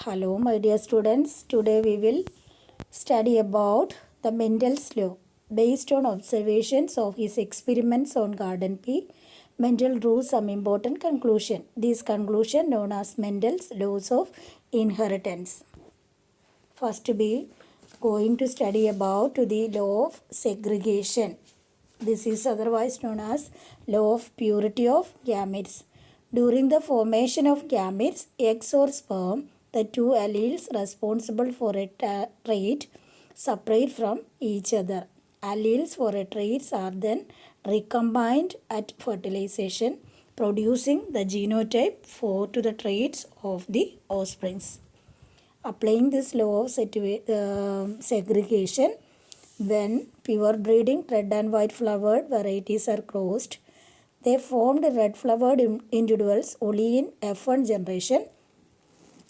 Hello, my dear students. Today we will study about the Mendel's law. Based on observations of his experiments on garden pea, Mendel drew some important conclusion. These conclusion known as Mendel's laws of inheritance. First we going to study about the law of segregation. This is otherwise known as law of purity of gametes. During the formation of gametes, eggs or sperm, the two alleles responsible for a trait separate from each other. Alleles for a trait are then recombined at fertilization, producing the genotype for to the traits of the offsprings. Applying this law of segregation, when pure breeding red and white flowered varieties are crossed, they formed red flowered individuals only in F1 generation.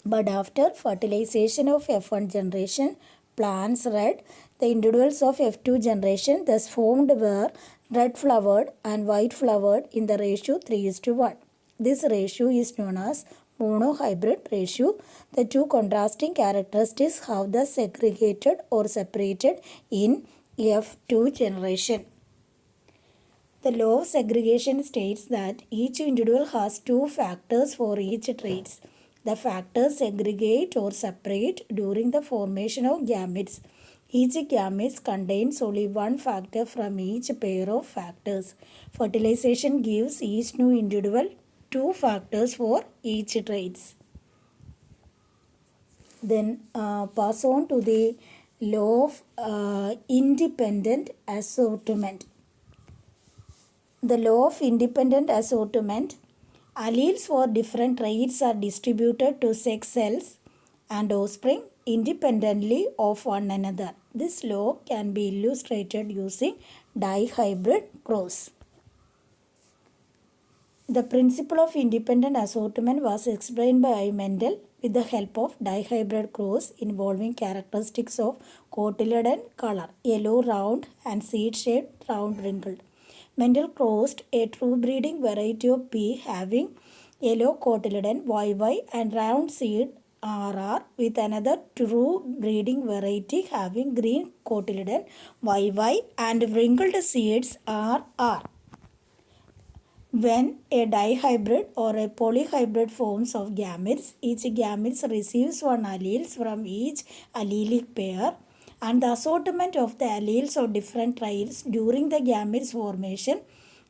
But after fertilization of F1 generation, plants red, the individuals of F2 generation thus formed were red flowered and white flowered in the ratio 3:1. This ratio is known as monohybrid ratio. The two contrasting characteristics have thus segregated or separated in F2 generation. The law of segregation states that each individual has two factors for each traits. The factors segregate or separate during the formation of gametes. Each gamete contains only one factor from each pair of factors. Fertilization gives each new individual two factors for each traits. Then pass on to the law of independent assortment. The law of independent assortment, alleles for different traits are distributed to sex cells and offspring independently of one another. This law can be illustrated using dihybrid cross. The principle of independent assortment was explained by Mendel with the help of dihybrid cross involving characteristics of cotyledon color, yellow round and seed-shaped round wrinkled. Mendel crossed a true breeding variety of pea having yellow cotyledon YY and round seed RR with another true breeding variety having green cotyledon YY and wrinkled seeds RR. When a dihybrid or a polyhybrid forms of gametes, each gamete receives one allele from each allelic pair, and the assortment of the alleles of different traits during the gametes formation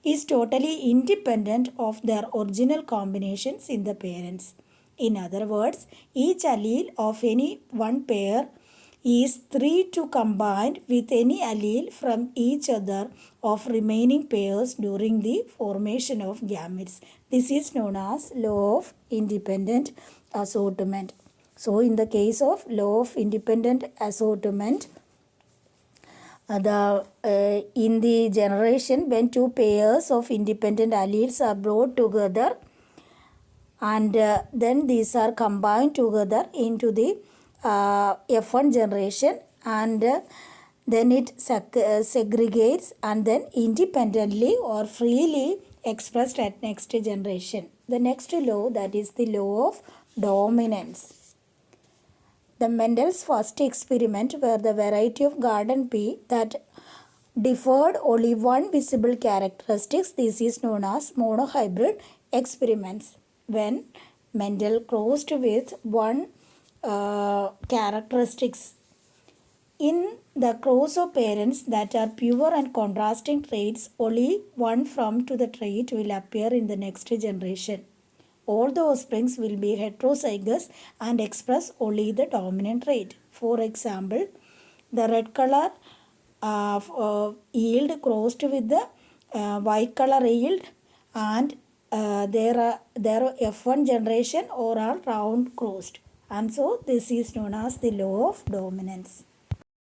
is totally independent of their original combinations in the parents. In other words, each allele of any one pair is 3 to combined with any allele from each other of remaining pairs during the formation of gametes. This is known as law of independent assortment. So, in the case of law of independent assortment, in the generation when two pairs of independent alleles are brought together and then these are combined together into the F1 generation and then it segregates and then independently or freely expressed at next generation. The next law, that is the law of dominance. The Mendel's first experiment were the variety of garden pea that differed only one visible characteristics. This is known as monohybrid experiments. When Mendel crossed with one characteristics in the cross of parents that are pure and contrasting traits, only one from to the trait will appear in the next generation. All the offsprings will be heterozygous and express only the dominant trait. For example, the red color yield crossed with the white color yield, and their F1 generation or are round crossed, and so this is known as the law of dominance.